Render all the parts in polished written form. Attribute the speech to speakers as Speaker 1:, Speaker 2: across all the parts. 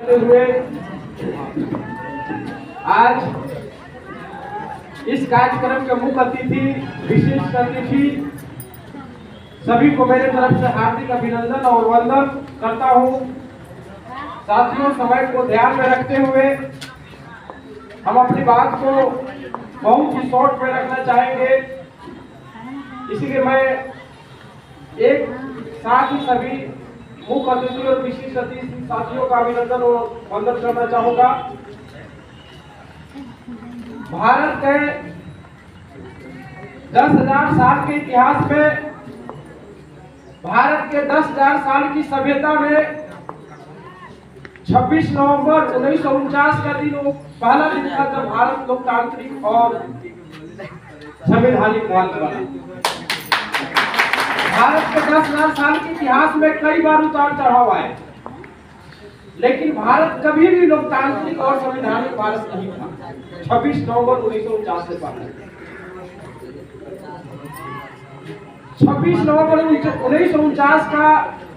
Speaker 1: हुए आज इस कार्यक्रम के मुख्य अतिथि विशिष्ट अतिथि सभी को मेरे तरफ से हार्दिक अभिनंदन और वंदन करता हूं। साथियों, समय को ध्यान में रखते हुए हम अपनी बात को बहुत ही शॉर्ट में रखना चाहेंगे, इसलिए मैं एक साथ ही सभी मुख्य अतिथि और विशिष्ट अतिथि साथियों का अभिनंदन और वंदन करना चाहूंगा। भारत के 10,000 साल के इतिहास में, भारत के 10,000 साल की सभ्यता में 26 नवंबर 1949 का दिन वो पहला दिन था जब भारत लोकतांत्रिक और संवैधानिक राज्य बना। भारत के 10,000 साल के इतिहास में कई बार उतार चढ़ाव आए, लेकिन भारत कभी भी लोकतांत्रिक और संवैधानिक भारत नहीं था। 26 नवंबर 1949 से पहले 26 नवंबर 1949 का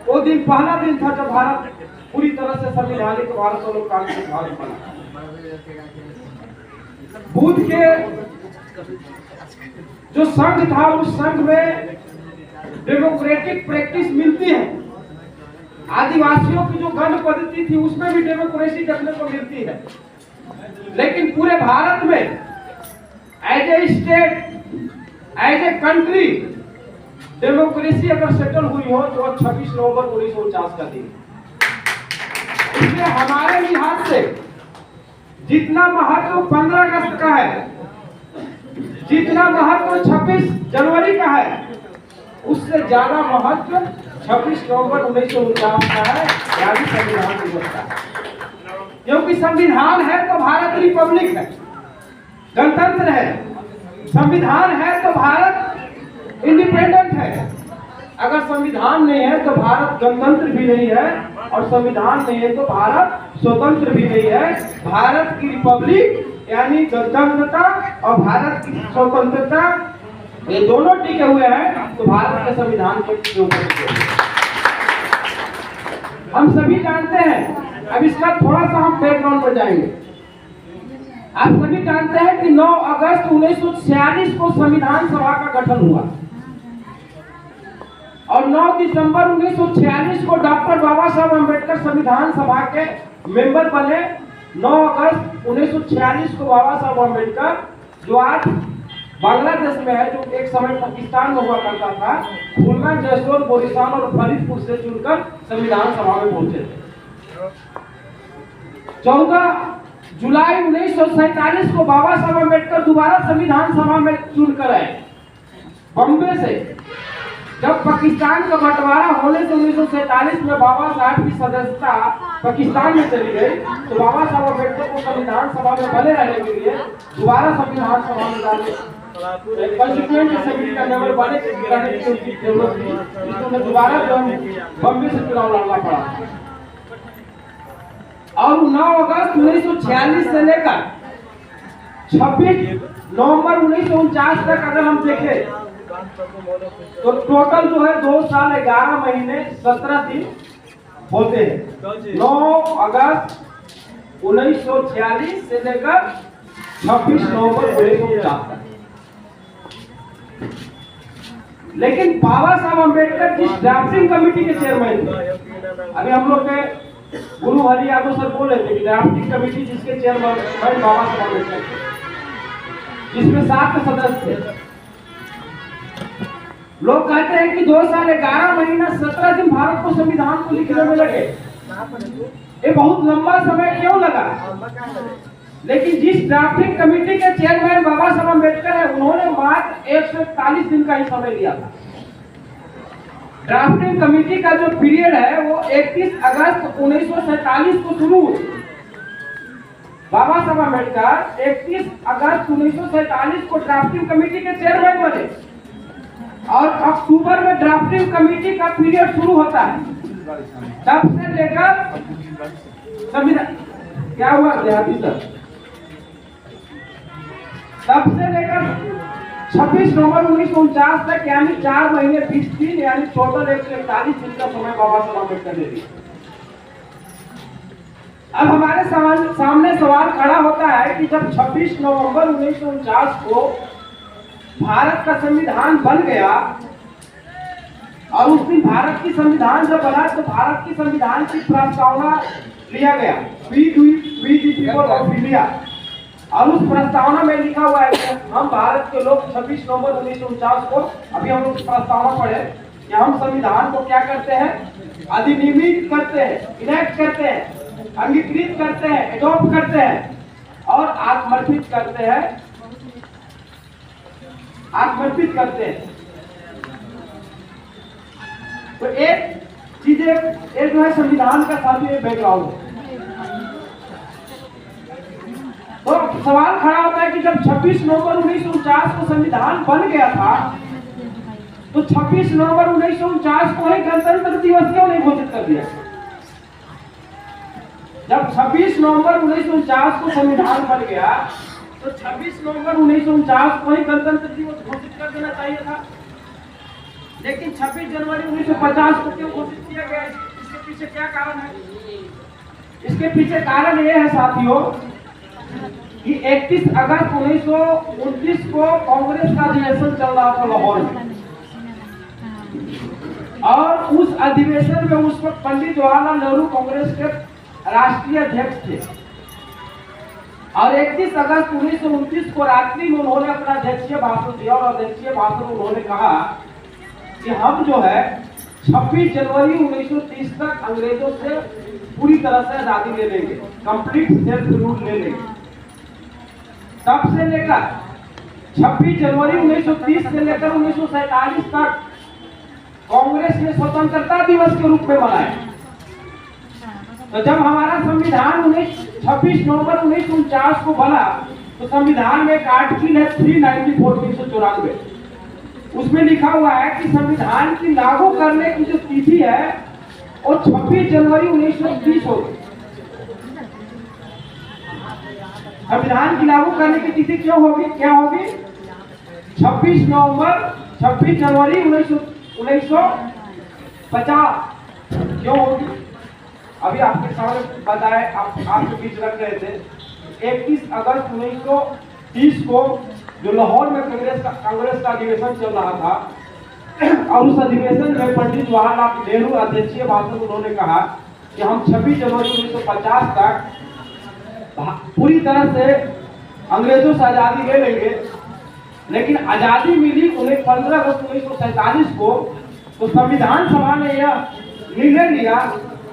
Speaker 1: वो दिन पहला दिन था जब भारत पूरी तरह से संवैधानिक भारत और लोकतांत्रिक भारत बना। बुद्ध के जो संघ था, उस संघ में डेमोक्रेटिक प्रैक्टिस मिलती है। आदिवासियों की जो गण पद्धति थी उसमें भी डेमोक्रेसी देखने को मिलती है, लेकिन पूरे भारत में as a state, as a country democracy अगर सेटल हुई हो तो 26 नवंबर 1949 का दिन। इसलिए हमारे लिहाज से जितना महत्व 15 अगस्त का है, जितना महत्व 26 जनवरी का है, उससे ज्यादा महत्व 26 नवंबर 1949 का है, यानी संविधान दिवस का। क्योंकि संविधान है तो भारत रिपब्लिक है, गणतंत्र है। संविधान है तो भारत इंडिपेंडेंट है। अगर संविधान नहीं है तो भारत गणतंत्र भी नहीं है, और संविधान नहीं है तो भारत स्वतंत्र भी नहीं है। भारत की रिपब्लिक यानी गणतंत्रता और भारत की स्वतंत्रता, ये दोनों टिके हुए हैं तो भारत के संविधान के ऊपर टिके हुए। हम सभी जानते हैं, अब इसका थोड़ा सा हम बैकग्राउंड पर जाएंगे। आप सभी जानते हैं कि 9 अगस्त 1946 को संविधान सभा का गठन हुआ और 9 दिसंबर 1946 को डॉक्टर बाबा साहब अम्बेडकर संविधान सभा के मेंबर बने। 9 अगस्त 1946 को बाबा साहब अम्बेडकर, जो आज बांग्लादेश में है, जो एक समय पाकिस्तान में हुआ करता था, खुलना, जैसलमेर, बोरीशान और फरीदपुर से चुनकर संविधान सभा में पहुंचे थे। 14 जुलाई 1947 को बाबा साहब अम्बेडकर दोबारा संविधान सभा में चुनकर आए बॉम्बे से। जब पाकिस्तान का बंटवारा होने से 1947 में बाबा साहब की सदस्यता पाकिस्तान में चली गई, तो बाबा साहब अम्बेडकर को संविधान सभा में बने रहने के लिए दोबारा संविधान सभा में जाने कॉन्स्टिट्यूएंट असेंबली का मेंबर बने की जरूरत थी, इसलिए दोबारा बॉम्बे से चुनाव लड़ना पड़ा। और 9 अगस्त 1946 से लेकर 26 नवंबर 1949 तक अगर हम देखें तो टोटल जो है 2 साल 11 महीने 17 दिन होते हैं। 9 अगस्त 1946 से लेकर 26 नवंबर 1949 तक। लेकिन बाबा साहब अम्बेडकर जिस ड्राफ्टिंग कमेटी के चेयरमैन थे, अभी हम लोग के गुरु हरि यादव सर बोले थे कि ड्राफ्टिंग कमेटी जिसके चेयरमैन बाबा साहब अम्बेडकर थे, जिसमें 7 सदस्य थे। लोग कहते हैं कि 2 साल 11 महीना 17 दिन भारत को संविधान को लिखने में लगे। ये बहुत लंबा समय क्यों लगा? लेकिन जिस ड्राफ्टिंग कमेटी के चेयरमैन बाबा साहब अम्बेडकर है, उन्होंने मात्र 141 दिन का ही समय लिया था। ड्राफ्टिंग कमेटी का जो पीरियड है वो 31 अगस्त 1947 को शुरू हुई। बाबा साहब अम्बेडकर 31 अगस्त 1947 को ड्राफ्टिंग कमेटी के चेयरमैन बने और अक्टूबर में ड्राफ्टिंग कमेटी का पीरियड शुरू होता है। तब से लेकर संविधान क्या हुआ देहाती सर, तब से लेकर 26 नवंबर 1949 तक यानी 4 महीने 20 दिन यानी टोटल 141 दिन का समय बाबा साहब अम्बेडकर ने दिया। अब हमारे सामने सवाल खड़ा होता है कि जब 26 नवंबर 1949 को भारत का संविधान बन गया और उस दिन भारत की संविधान जब बना तो भारत की संविधान की प्रस्तावना लिया गया we the people of India, और उस प्रस्तावना में लिखा हुआ है कि हम भारत के लोग 26 नवंबर 1949 को, अभी हम लोग प्रस्तावना पढ़े कि हम संविधान को क्या करते हैं, अधिनियमित करते हैं, इनेक्ट करते हैं, अंगीकृत करते हैं, एडॉप्ट करते हैं और आत्मर्पित करते हैं, आत्मर्पित करते हैं। तो एक चीज एक जो है संविधान का साथी बैकग्राउंड है। तो सवाल खड़ा होता है कि जब 26 नवंबर 1949 को संविधान बन गया था तो 26 नवंबर 1949 को ही गणतंत्र दिवस क्यों नहीं घोषित कर दिया? जब 26 नवंबर 1949 को संविधान बन गया तो 26 नवंबर 1949 को ही गणतंत्र दिवस घोषित कर देना चाहिए था, लेकिन 26 जनवरी 1950 को क्यों घोषित किया गया? इसके पीछे क्या कारण है? इसके पीछे कारण यह है साथियों कि 31 अगस्त 1929 को कांग्रेस का अधिवेशन चल रहा था लाहौर में, और उस अधिवेशन में उस वक्त पंडित जवाहरलाल नेहरू कांग्रेस के राष्ट्रीय अध्यक्ष थे, और 31 अगस्त 1929 को रात्रि में उन्होंने अपना अध्यक्षीय भाषण दिया, और अध्यक्षीय भाषण में उन्होंने कहा कि हम जो है 26 जनवरी 1930 तक अंग्रेजों से पूरी तरह से आजादी ले लेंगे, कंप्लीट सेल्फ रूल ले लेंगे। तब से लेकर 26 जनवरी 1930 से लेकर 1947 तक कांग्रेस ने स्वतंत्रता दिवस के रूप में मनाया। तो जब हमारा संविधान 26 नवंबर 1949 को बना तो संविधान में एक आर्टिकल है 394, उसमें लिखा हुआ है कि संविधान की लागू करने की जो तिथि है वो 26 जनवरी 1930 होगी। संविधान की लागू करने की तिथि क्यों होगी, क्या होगी? 26 जनवरी 1950 क्यों होगी? अभी आपके सामने बताए, आपके बीच रख रहे थे 31 अगस्त 1930 को जो लाहौर में कांग्रेस का अधिवेशन चल रहा था, और उस अधिवेशन में पंडित जवाहरलाल नेहरू अध्यक्षीय भाषण उन्होंने कहा कि हम 26 जनवरी 1950 तक पूरी तरह से अंग्रेजों से आजादी ले लेंगे। लेकिन आजादी मिली उन्हें 15 अगस्त 1947 को, तो संविधान सभा ने यह निर्णय लिया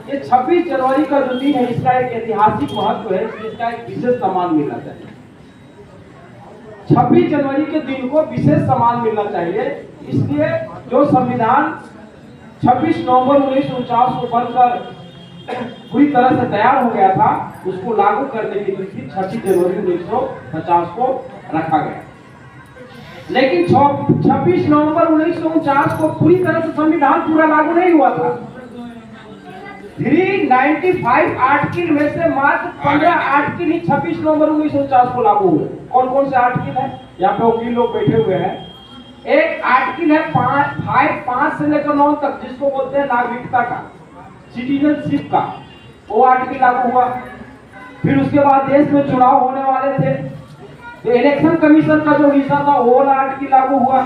Speaker 1: कि 26 जनवरी का जो दिन है इसका एक ऐतिहासिक महत्व है, इसका एक विशेष सम्मान मिलना चाहिए। 26 जनवरी के दिन को विशेष सम्मान मिलना चाहिए, इसलिए जो संविधान 26 नवंबर 1949 को बनकर पूरी तरह से तैयार हो गया था, उसको लागू करने की तिथि 26 जनवरी 1950 को रखा गया। लेकिन 26 नवंबर 1949 को पूरी तरह से संविधान पूरा लागू नहीं हुआ था। 395 आर्टिकल में से मात्र 15 आर्टिकल ही 26 नवंबर 1949 को लागू हुए। कौन कौन से आर्टिकल है? यहाँ पे वकील लोग बैठे हुए हैं। एक आर्टिकल है 5 से लेकर 9 तक, जिसको बोलते हैं नागरिकता का, सिटीजनशिप का, वो आर्टिकल लागू हुआ। फिर उसके बाद देश में चुनाव होने वाले थे तो इलेक्शन कमीशन का जो हिस्सा था वो आर्टिकल लागू हुआ।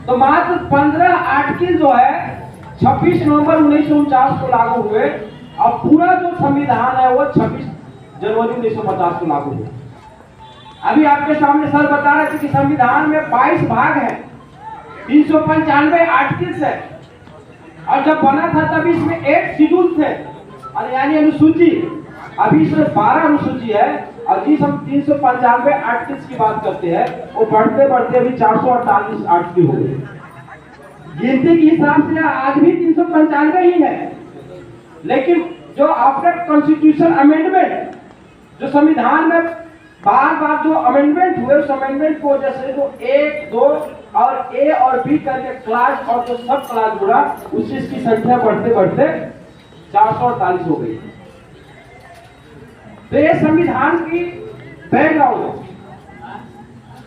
Speaker 1: तो मात्र 15 आर्टिकल जो है 26 नवंबर 1949 को लागू हुए, और पूरा जो संविधान है वो 26 जनवरी 1950 को लागू हुआ। अभी आपके सामने सर बता रहे थे कि संविधान में 22 भाग है, 395 आर्टिकल्स है, और जब बना था तब इसमें 8 शेड्यूल थे, और यानी अनुसूची। अभी इसमें 12 अनुसूची है, और जिस हम 395 आर्टिकल्स की बात करते हैं वो बढ़ते बढ़ते अभी 448 आर्टिकल हो गए। गिनती के हिसाब से आज भी 395 ही है, लेकिन जो आफ्टर कॉन्स्टिट्यूशन अमेंडमेंट, जो संविधान में बार बार जो अमेंडमेंट हुए, उस अमेंडमेंट को जैसे जो 1, 2 और ए और बी करके क्लास और जो सब क्लास जुड़ा, उससे इसकी संख्या बढ़ते बढ़ते 448 हो गई। तो ये संविधान की बैकग्राउंड है।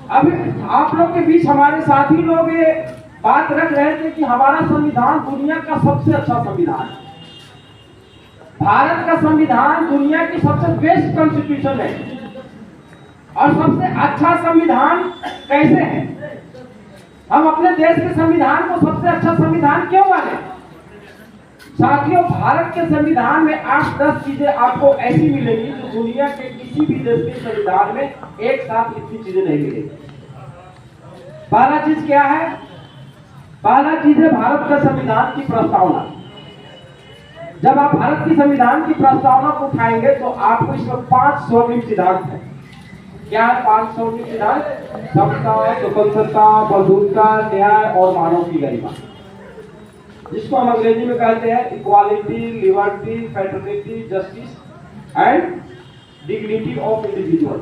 Speaker 1: अब आप लोग के बीच हमारे साथी लोग ये बात रख रहे थे कि हमारा संविधान दुनिया का सबसे अच्छा संविधान है। भारत का संविधान दुनिया की सबसे बेस्ट कॉन्स्टिट्यूशन है। और सबसे अच्छा संविधान कैसे है? हम अपने देश के संविधान को सबसे अच्छा संविधान क्यों माने? साथियों, भारत के संविधान में 8-10 चीजें आपको ऐसी मिलेंगी जो दुनिया के किसी भी देश के संविधान में एक साथ इतनी चीजें नहीं मिलेंगी। पहला चीज क्या है? पहला चीज है भारत का संविधान की प्रस्तावना। जब आप भारत की संविधान की प्रस्तावना को उठाएंगे तो आपको इसमें 5 स्वर्णिम सिद्धांत है। क्या है 5 स्वर्णिम सिद्धांत? समता, स्वतंत्रता, बंधुता, न्याय और मानव की गरिमा, जिसको हम अंग्रेजी में कहते हैं equality, liberty, fraternity, justice and dignity of individual.